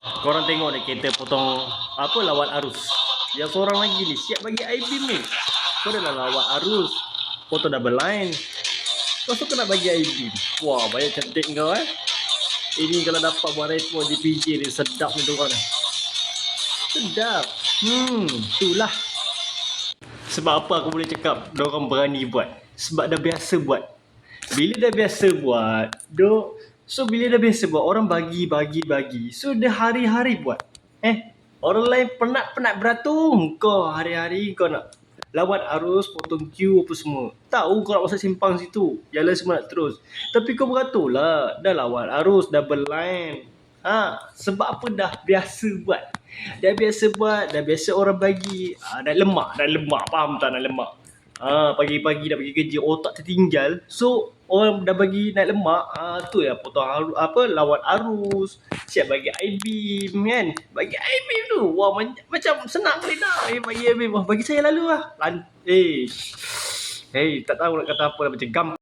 Korang tengok ni kereta potong apa lawan arus. Yang seorang lagi ni siap bagi I-beam ni. Kau dah lawan arus, potong double line. Lepas tu kau nak bagi I-beam. Wah, banyak cantik kau Ini kalau dapat buat report JPJ ni sedap ni tu kau ni. Sedap. Itulah. Sebab apa aku boleh cakap diorang berani buat? Sebab dah biasa buat. Bila dah biasa buat, bila dah biasa buat, orang bagi. So dia hari-hari buat. Orang lain penat beratung. Kau hari-hari kau nak lawan arus, potong queue apa semua. Tahu kau nak masuk simpang situ. Jalan semua nak terus. Tapi kau beratur lah. Dah lawan arus, double line. Sebab apa dah biasa buat. Dah biasa orang bagi. Dah lemak. Faham tak nak lemak? Pagi-pagi nak pergi kerja, otak tertinggal. So orang dah bagi naik lemak. Tu ya potong lawan arus, siap bagi I-beam kan. Bagi I-beam tu wah macam senang kali nak bagi I-beam. Bagi saya lalu lah. Tak tahu nak kata apa, macam gam.